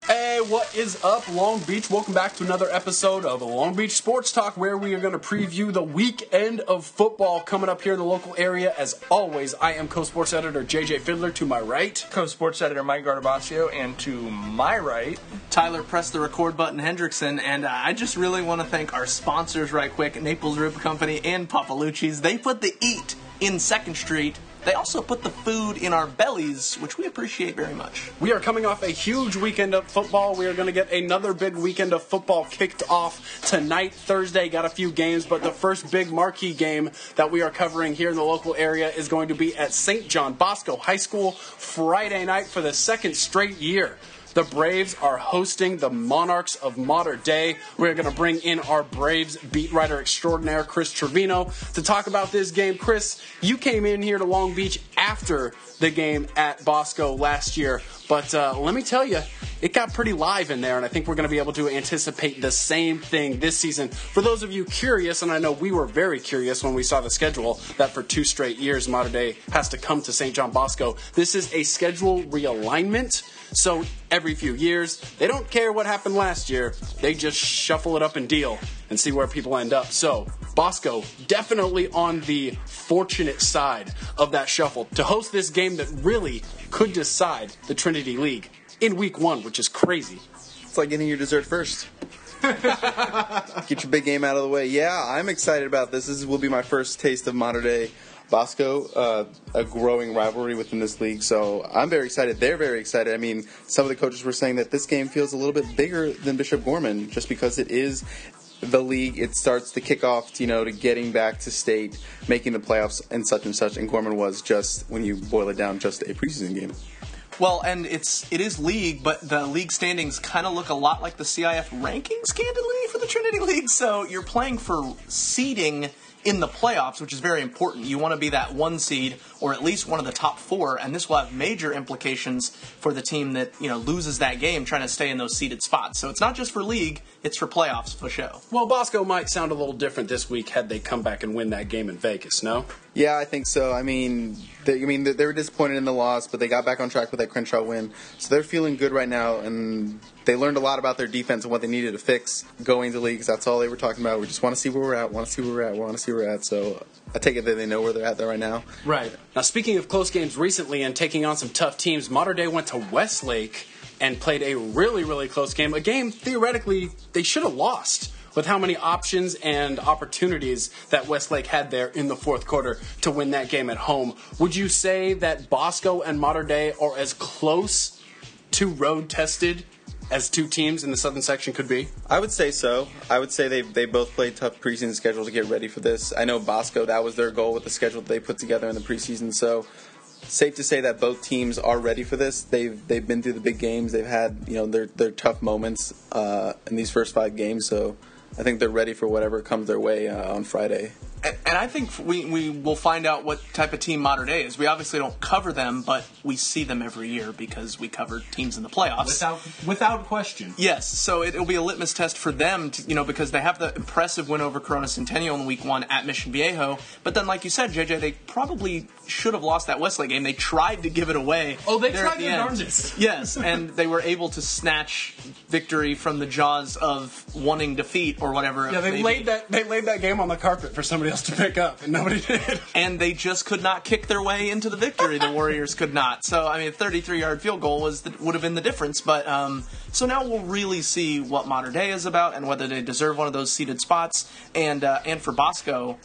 Hey, what is up, Long Beach? Welcome back to another episode of Long Beach Sports Talk, where we are going to preview the weekend of football coming up here in the local area. As always, I am co-sports editor JJ Fiddler to my right. Co-sports editor Mike Bosco, and to my right, Tyler, press the record button, Hendrickson, and I just really want to thank our sponsors right quick, Naples Rib Company and Papalucci's. They put the eat in 2nd Street. They also put the food in our bellies, which we appreciate very much. We are coming off a huge weekend of football. We are going to get another big weekend of football kicked off tonight, Thursday. Got a few games, but the first big marquee game that we are covering here in the local area is going to be at St. John Bosco High School Friday night for the 2nd straight year. The Braves are hosting the Monarchs of Mater Dei. We're going to bring in our Braves beat writer extraordinaire, Chris Trevino, to talk about this game. Chris, you came in here to Long Beach after the game at Bosco last year, but let me tell you, it got pretty live in there, and I think we're going to be able to anticipate the same thing this season. For those of you curious, and I know we were very curious when we saw the schedule, that for 2 straight years Mater Dei has to come to St. John Bosco. This is a schedule realignment. So every few years, they don't care what happened last year. They just shuffle it up and deal and see where people end up. So Bosco definitely on the fortunate side of that shuffle to host this game that really could decide the Trinity League in week 1, which is crazy. It's like getting your dessert first. Get your big game out of the way. Yeah, I'm excited about this. This will be my first taste of Mater Dei Bosco, a growing rivalry within this league, so I'm very excited. They're very excited. I mean, some of the coaches were saying that this game feels a little bit bigger than Bishop Gorman just because it is the league. It starts the kickoff, to getting back to state, making the playoffs, and such, and Gorman was just, when you boil it down, just a preseason game. Well, and it is league, but the league standings kind of look a lot like the CIF rankings, candidly, for the Trinity League, so you're playing for seeding in the playoffs, which is very important. You want to be that 1 seed, or at least one of the top 4, and this will have major implications for the team that loses that game, trying to stay in those seeded spots. So it's not just for league; it's for playoffs for show. Well, Bosco might sound a little different this week had they come back and win that game in Vegas. No? Yeah, I think so. They were disappointed in the loss, but they got back on track with that Crenshaw win. So they're feeling good right now, and they learned a lot about their defense and what they needed to fix going to leagues. That's all they were talking about. We just want to see where we're at, So I take it that they know where they're at there right now. Right. Now, speaking of close games recently and taking on some tough teams, Mater Dei went to Westlake and played a really, really close game. A game, theoretically, they should have lost with how many options and opportunities that Westlake had there in the 4th quarter to win that game at home. Would you say that Bosco and Mater Dei are as close to road-tested as 2 teams in the Southern Section could be? I would say so. I would say they both played tough preseason schedules to get ready for this. I know Bosco, that was their goal with the schedule that they put together in the preseason, so safe to say that both teams are ready for this. They've been through the big games. They've had their tough moments in these first 5 games, so I think they're ready for whatever comes their way on Friday. And I think we will find out what type of team Mater Dei is. We obviously don't cover them, but we see them every year because we cover teams in the playoffs. Without question. Yes, so it'll be a litmus test for them, because they have the impressive win over Corona Centennial in week 1 at Mission Viejo. But then, like you said, JJ, they probably should have lost that Westlake game. They tried to give it away. Oh, they tried their darndest. Yes, and they were able to snatch victory from the jaws of wanting defeat or whatever. Yeah, they laid that game on the carpet for somebody else to pick up, and nobody did. And they just could not kick their way into the victory. The Warriors could not. So, a 33-yard field goal would have been the difference. But so now we'll really see what Mater Dei is about and whether they deserve one of those seeded spots. And for Bosco,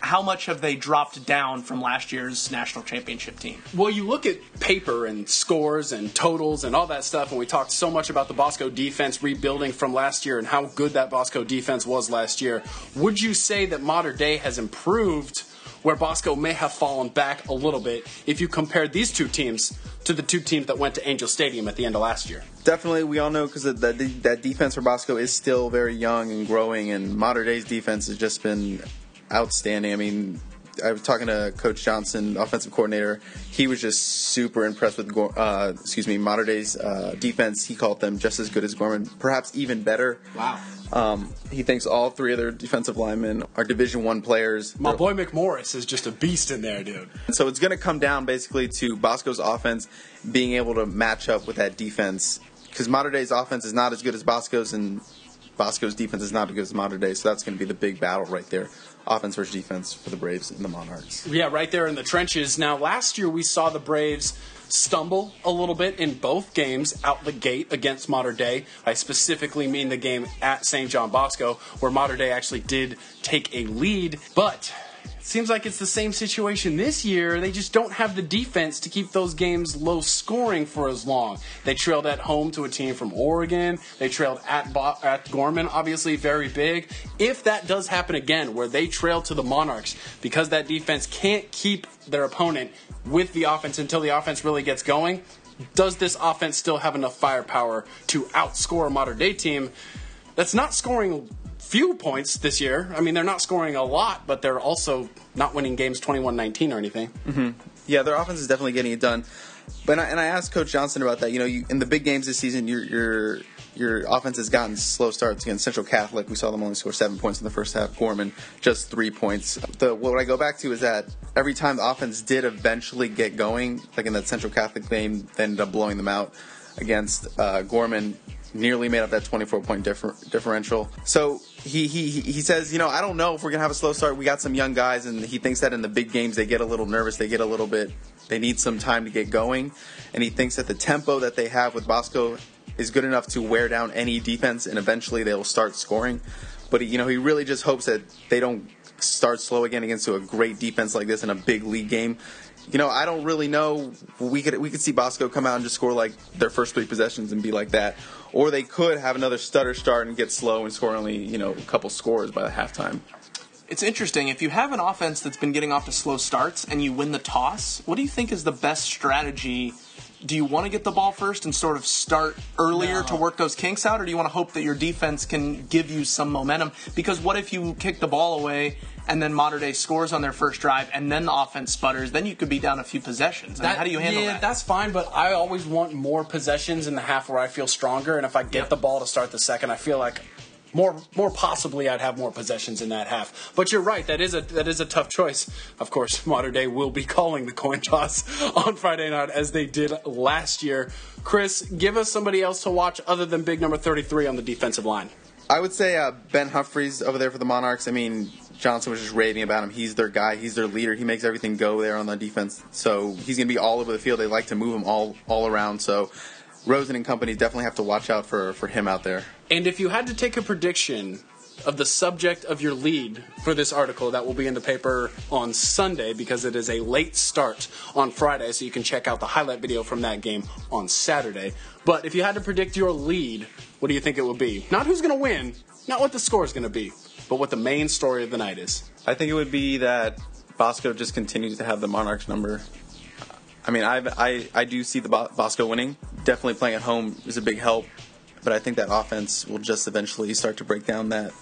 how much have they dropped down from last year's national championship team? Well, you look at paper and scores and totals and all that stuff, and we talked so much about the Bosco defense rebuilding from last year and how good that Bosco defense was last year. Would you say that Mater Dei has improved where Bosco may have fallen back a little bit if you compared these 2 teams to the 2 teams that went to Angel Stadium at the end of last year? Definitely, we all know because that defense for Bosco is still very young and growing, and Mater Dei's defense has just been outstanding. I was talking to Coach Johnson, offensive coordinator. He was just super impressed with Mater Dei's defense. He called them just as good as Gorman, perhaps even better. Wow. He thinks all 3 of their defensive linemen are Division I players. My boy McMorris is just a beast in there, dude. So it's going to come down basically to Bosco's offense being able to match up with that defense because Mater Dei's offense is not as good as Bosco's, and Bosco's defense is not as good as Mater Dei, so that's going to be the big battle right there. Offense versus defense for the Braves and the Monarchs. Yeah, right there in the trenches. Now, last year we saw the Braves stumble a little bit in both games out the gate against Mater Dei. I specifically mean the game at St. John Bosco, where Mater Dei actually did take a lead, but it seems like it's the same situation this year. They just don't have the defense to keep those games low scoring for as long. They trailed at home to a team from Oregon. They trailed at Gorman, obviously very big. If that does happen again, where they trail to the Monarchs, because that defense can't keep their opponent with the offense until the offense really gets going, does this offense still have enough firepower to outscore a Mater Dei team that's not scoring few points this year? I mean, they're not scoring a lot, but they're also not winning games 21-19 or anything. Mm-hmm. Yeah, their offense is definitely getting it done. But I asked Coach Johnson about that. In the big games this season, your offense has gotten slow starts against Central Catholic. We saw them only score 7 points in the first half. Gorman, just 3 points. What I go back to is that every time the offense did eventually get going, like in that Central Catholic game, they ended up blowing them out against Gorman. Nearly made up that 24-point differential. So he says, I don't know if we're going to have a slow start. We got some young guys, and he thinks that in the big games they get a little nervous. They get a little bit, they need some time to get going. And he thinks that the tempo that they have with Bosco is good enough to wear down any defense, and eventually they will start scoring. But, he really just hopes that they don't start slow again against a great defense like this in a big league game. I don't really know. We could see Bosco come out and just score like their first 3 possessions and be like that. Or they could have another stutter start and get slow and score only, a couple scores by the halftime. It's interesting. If you have an offense that's been getting off to slow starts and you win the toss, what do you think is the best strategy? Do you want to get the ball first and sort of start earlier to work those kinks out, or do you want to hope that your defense can give you some momentum? Because what if you kick the ball away and then Mater Dei scores on their first drive and then the offense sputters? Then you could be down a few possessions. How do you handle that? Yeah, that's fine, but I always want more possessions in the half where I feel stronger, and if I get the ball to start the second, I feel like more possibly I'd have more possessions in that half. But you're right, that is a tough choice. Of course, Mater Dei will be calling the coin toss on Friday night as they did last year. Chris, give us somebody else to watch other than big number 33 on the defensive line. I would say Ben Humphreys over there for the Monarchs. I mean, Johnson was just raving about him. He's their guy. He's their leader. He makes everything go there on the defense. So he's going to be all over the field. They like to move him all around. So Rosen and company definitely have to watch out for him out there. And if you had to take a prediction of the subject of your lead for this article, that will be in the paper on Sunday because it is a late start on Friday, so you can check out the highlight video from that game on Saturday. But if you had to predict your lead, what do you think it would be? Not who's going to win, not what the score is going to be, but what the main story of the night is. I think it would be that Bosco just continues to have the Monarchs number. I mean, I do see the Bosco winning. Definitely playing at home is a big help. But I think that offense will just eventually start to break down that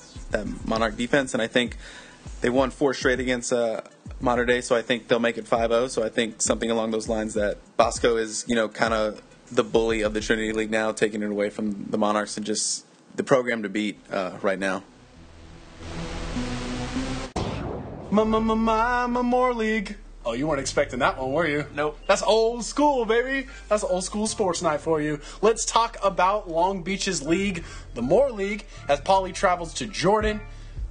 Monarch defense. And I think they won 4 straight against Mater Dei, so I think they'll make it 5-0. So I think something along those lines that Bosco is, kind of the bully of the Trinity League now, taking it away from the Monarchs and just the program to beat right now. More League. Oh, you weren't expecting that one, were you? Nope. That's old school, baby. That's old school sports night for you. Let's talk about Long Beach's league, the Moore League, as Pauly travels to Jordan,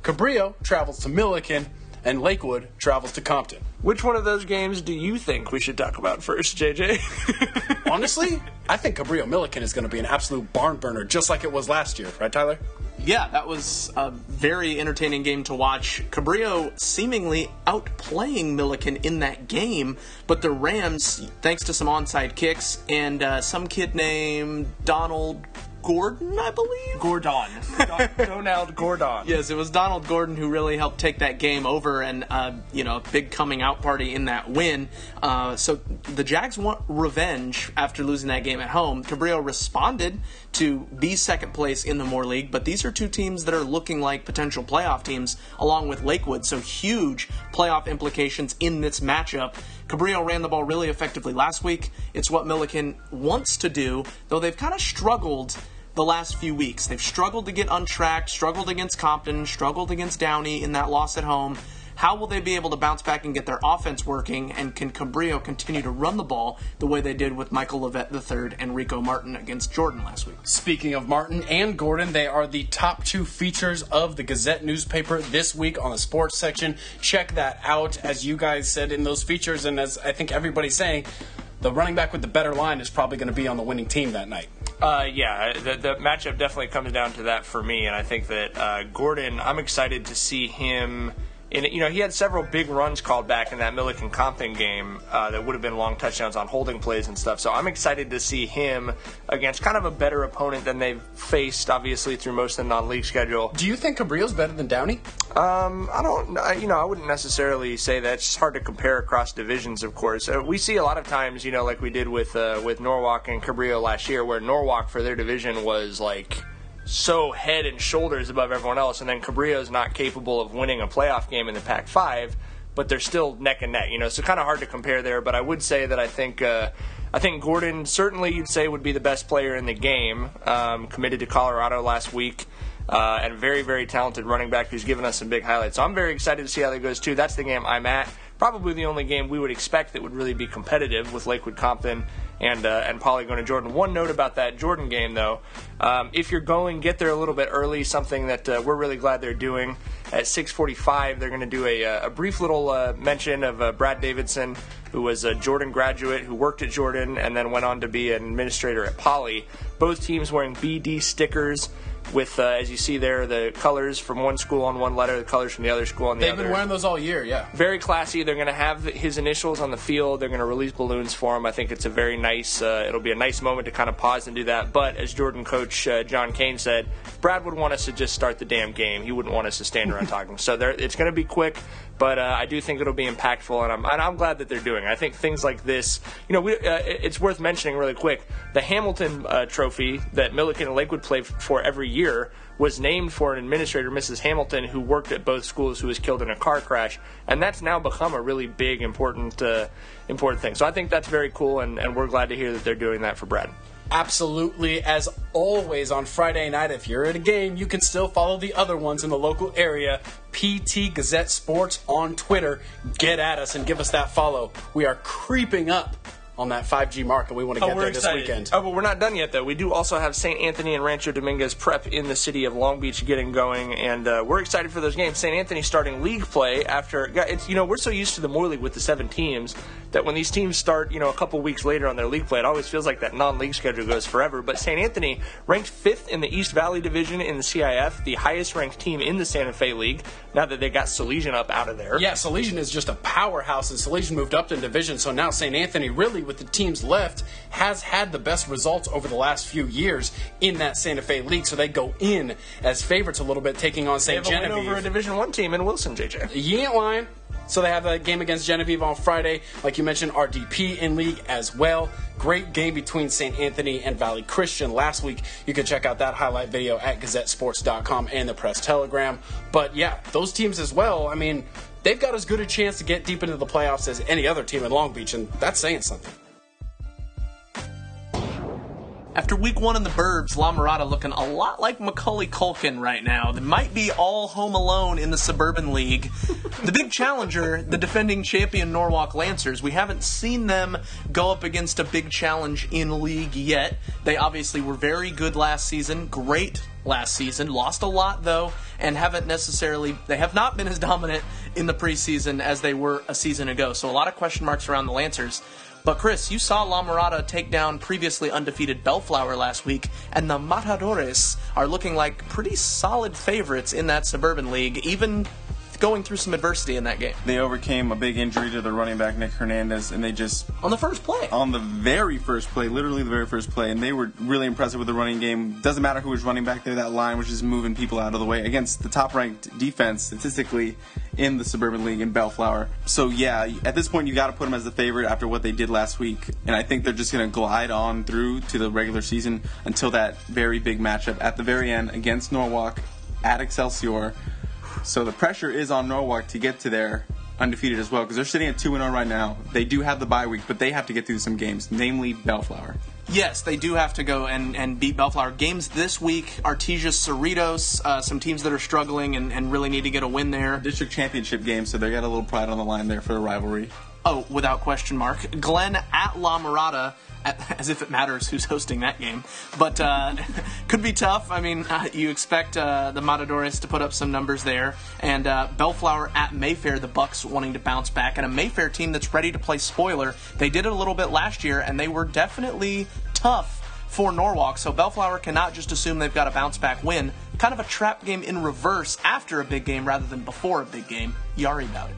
Cabrillo travels to Milliken, and Lakewood travels to Compton. Which one of those games do you think we should talk about first, JJ? Honestly, I think Cabrillo Milliken is going to be an absolute barn burner, just like it was last year. Right, Tyler? Yeah, that was a very entertaining game to watch. Cabrillo seemingly outplaying Milliken in that game, but the Rams, thanks to some onside kicks and some kid named Donald Gordon, I believe? Donald Gordon. Yes, it was Donald Gordon who really helped take that game over and, a big coming out party in that win. So the Jags want revenge after losing that game at home. Cabrillo responded to be second place in the Moore League, but these are two teams that are looking like potential playoff teams along with Lakewood, so huge playoff implications in this matchup. Cabrillo ran the ball really effectively last week. It's what Milliken wants to do, though they've kind of struggled the last few weeks. They've struggled to get untracked, struggled against Compton, struggled against Downey in that loss at home. How will they be able to bounce back and get their offense working, and can Cabrillo continue to run the ball the way they did with Michael Levet III and Rico Martin against Jordan last week? Speaking of Martin and Gordon, they are the top 2 features of the Gazette newspaper this week on the sports section. Check that out, as you guys said in those features, and as I think everybody's saying, the running back with the better line is probably going to be on the winning team that night. The matchup definitely comes down to that for me, and I think that Gordon, I'm excited to see him. He had several big runs called back in that Milliken-Compton game that would have been long touchdowns on holding plays and stuff. So I'm excited to see him against kind of a better opponent than they've faced, obviously, through most of the non-league schedule. Do you think Cabrillo's better than Downey? I wouldn't necessarily say that. It's just hard to compare across divisions, of course. We see a lot of times, like we did with Norwalk and Cabrillo last year, where Norwalk for their division was like so head and shoulders above everyone else, and then Cabrillo's not capable of winning a playoff game in the Pac-5, but they're still neck and neck, so kind of hard to compare there. But I would say that I think Gordon certainly you'd say would be the best player in the game, committed to Colorado last week, and very, very talented running back who's given us some big highlights. So I'm very excited to see how that goes too. That's the game I'm at. Probably the only game we would expect that would really be competitive with Lakewood Compton and Poly going to Jordan. One note about that Jordan game, though, if you're going, get there a little bit early, something that we're really glad they're doing. At 6:45, they're going to do a brief little mention of Brad Davidson, who was a Jordan graduate who worked at Jordan and then went on to be an administrator at Poly. Both teams wearing BD stickers with, as you see there, the colors from one school on one letter, the colors from the other school on the other. They've been wearing those all year, yeah. Very classy. They're going to have his initials on the field. They're going to release balloons for him. I think it's a very nice, it'll be a nice moment to kind of pause and do that. But as Jordan coach John Kane said, Brad would want us to just start the damn game. He wouldn't want us to stand around talking. So it's going to be quick, but I do think it'll be impactful, and I'm glad that they're doing it. I think things like this, it's worth mentioning really quick. The Hamilton Trophy that Milliken and Lakewood play for every year was named for an administrator, Mrs. Hamilton, who worked at both schools, who was killed in a car crash, and that's now become a really big, important thing. So I think that's very cool, and we're glad to hear that they're doing that for Brad. Absolutely. As always, on Friday night, if you're at a game, you can still follow the other ones in the local area. PT Gazette Sports on Twitter. Get at us and give us that follow. We are creeping up on that 5G mark, and we want to get there this weekend. Oh, but we're not done yet, though. We do also have St. Anthony and Rancho Dominguez prep in the city of Long Beach getting going, and we're excited for those games. St. Anthony starting league play after, we're so used to the Moore League with the 7 teams that when these teams start, a couple weeks later on their league play, it always feels like that non-league schedule goes forever. But St. Anthony ranked 5th in the East Valley Division in the CIF, the highest-ranked team in the Santa Fe League, now that they got Salesian up out of there. Yeah, Salesian is just a powerhouse, and Salesian moved up in division, so now St. Anthony, really, with the teams left, has had the best results over the last few years in that Santa Fe League, so they go in as favorites a little bit, taking on St. Genevieve. They have a win over a Division I team in Wilson, JJ. You ain't lying. So they have that game against Genevieve on Friday. Like you mentioned, RDP in league as well. Great game between St. Anthony and Valley Christian last week. You can check out that highlight video at GazetteSports.com and the Press Telegram. But yeah, those teams as well, they've got as good a chance to get deep into the playoffs as any other team in Long Beach, and that's saying something. After week 1 in the Burbs, La Mirada looking a lot like Macaulay Culkin right now. They might be all home alone in the Suburban League. The big challenger, the defending champion Norwalk Lancers, we haven't seen them go up against a big challenge in league yet. They obviously were very good last season, great last season, lost a lot though, and they have not been as dominant in the preseason as they were a season ago. So a lot of question marks around the Lancers. But Chris, you saw La Mirada take down previously undefeated Bellflower last week, and the Matadores are looking like pretty solid favorites in that Suburban League, even going through some adversity in that game. They overcame a big injury to their running back, Nick Hernandez, and they just... On the first play. On the very first play, literally the very first play, and they were really impressive with the running game. Doesn't matter who was running back there, that line was just moving people out of the way against the top-ranked defense, statistically, in the Suburban League in Bellflower. So yeah, at this point you got to put them as the favorite after what they did last week, and I think they're just going to glide on through to the regular season until that very big matchup at the very end against Norwalk at Excelsior. So the pressure is on Norwalk to get to there undefeated as well, because they're sitting at 2-0 right now. They do have the bye week, but they have to get through some games, namely Bellflower. Yes, they do have to go and beat Bellflower. Games this week, Artesia Cerritos, some teams that are struggling and really need to get a win there. District championship game, so they got a little pride on the line there for the rivalry. Oh, without question mark. Glenn at La Mirada, as if it matters who's hosting that game. But could be tough. I mean, you expect the Matadores to put up some numbers there. And Bellflower at Mayfair, the Bucks wanting to bounce back. And a Mayfair team that's ready to play spoiler. They did it a little bit last year, and they were definitely tough for Norwalk. So Bellflower cannot just assume they've got a bounce back win. Kind of a trap game in reverse after a big game rather than before a big game. Yari about it.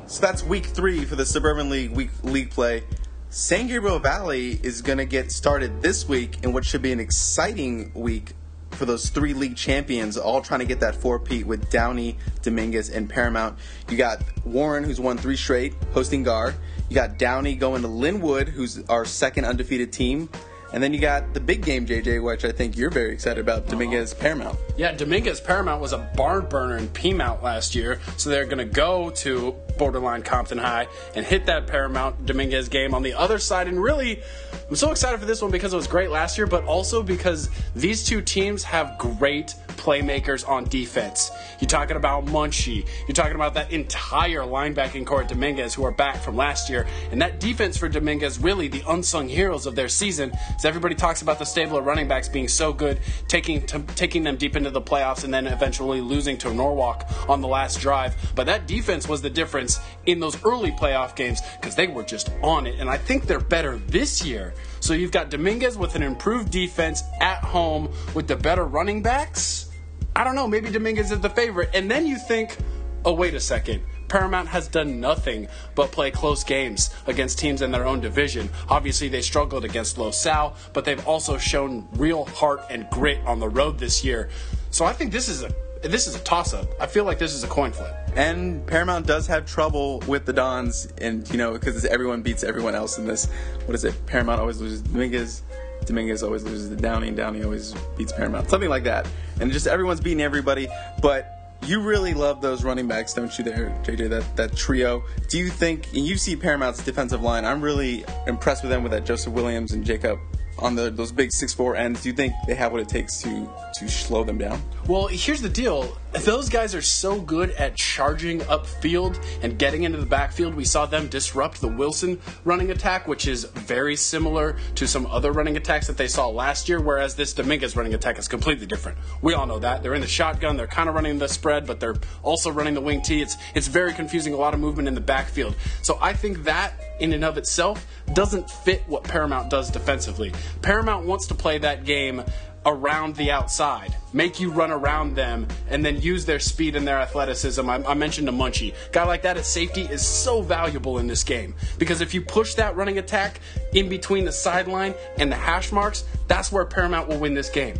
So that's week 3 for the Suburban League play. San Gabriel Valley is going to get started this week in what should be an exciting week for those 3 league champions, all trying to get that 4-peat with Downey, Dominguez, and Paramount. You got Warren, who's won 3 straight, hosting Gar. You got Downey going to Linwood, who's our second undefeated team. And then you got the big game, JJ, which I think you're very excited about, Dominguez Paramount. Yeah, Dominguez Paramount was a barn burner in P-Mount last year, so they're going to go to borderline Compton High and hit that Paramount Dominguez game on the other side. And really, I'm so excited for this one because it was great last year, but also because these two teams have great playmakers on defense. You're talking about Munchie. You're talking about that entire linebacking core at Dominguez who are back from last year. And that defense for Dominguez, really the unsung heroes of their season. So everybody talks about the stable of running backs being so good, taking them deep into the playoffs and then eventually losing to Norwalk on the last drive. But that defense was the difference in those early playoff games because they were just on it. And I think they're better this year. So you've got Dominguez with an improved defense at home with the better running backs. I don't know, maybe Dominguez is the favorite. And then you think, oh, wait a second. Paramount has done nothing but play close games against teams in their own division. Obviously, they struggled against Los Al, but they've also shown real heart and grit on the road this year. So I think this is a toss-up. I feel like this is a coin flip. And Paramount does have trouble with the Dons, and because everyone beats everyone else in this. What is it? Paramount always loses Dominguez. Dominguez always loses to Downey, and Downey always beats Paramount. Something like that. And just everyone's beating everybody. But you really love those running backs, don't you there, JJ, that trio? Do you think, and you see Paramount's defensive line, I'm really impressed with them with that Joseph Williams and Jacob on those big 6'4" ends. Do you think they have what it takes to slow them down? Well, here's the deal. Those guys are so good at charging upfield and getting into the backfield. We saw them disrupt the Wilson running attack, which is very similar to some other running attacks that they saw last year, whereas this Dominguez running attack is completely different. We all know that. They're in the shotgun. They're kind of running the spread, but they're also running the wing T. It's very confusing, a lot of movement in the backfield. So I think that in and of itself doesn't fit what Paramount does defensively. Paramount wants to play that game around the outside, make you run around them, and then use their speed and their athleticism. I mentioned a Munchie. Guy like that at safety is so valuable in this game because if you push that running attack in between the sideline and the hash marks, that's where Paramount will win this game.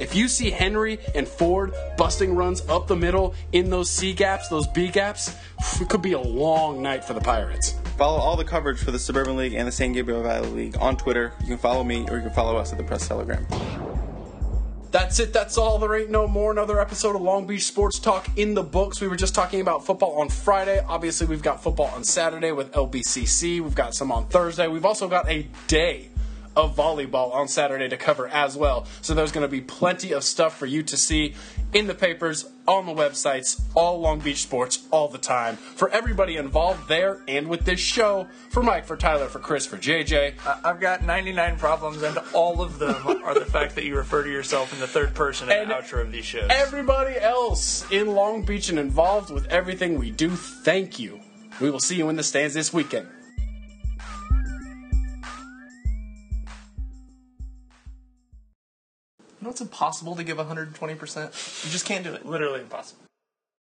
If you see Henry and Ford busting runs up the middle in those C gaps, those B gaps, it could be a long night for the Pirates. Follow all the coverage for the Suburban League and the San Gabriel Valley League on Twitter. You can follow me or you can follow us at the Press Telegram. That's it. That's all. There ain't no more. Another episode of Long Beach Sports Talk in the books. We were just talking about football on Friday. Obviously, we've got football on Saturday with LBCC. We've got some on Thursday. We've also got a day of volleyball on Saturday to cover as well. So there's going to be plenty of stuff for you to see in the papers, on the websites, all Long Beach Sports, all the time. For everybody involved there and with this show, for Mike, for Tyler, for Chris, for JJ. I've got 99 problems, and all of them are the fact that you refer to yourself in the third person in the outro of these shows. Everybody else in Long Beach and involved with everything we do, thank you. We will see you in the stands this weekend. You know it's impossible to give 120%? You just can't do it. Literally impossible.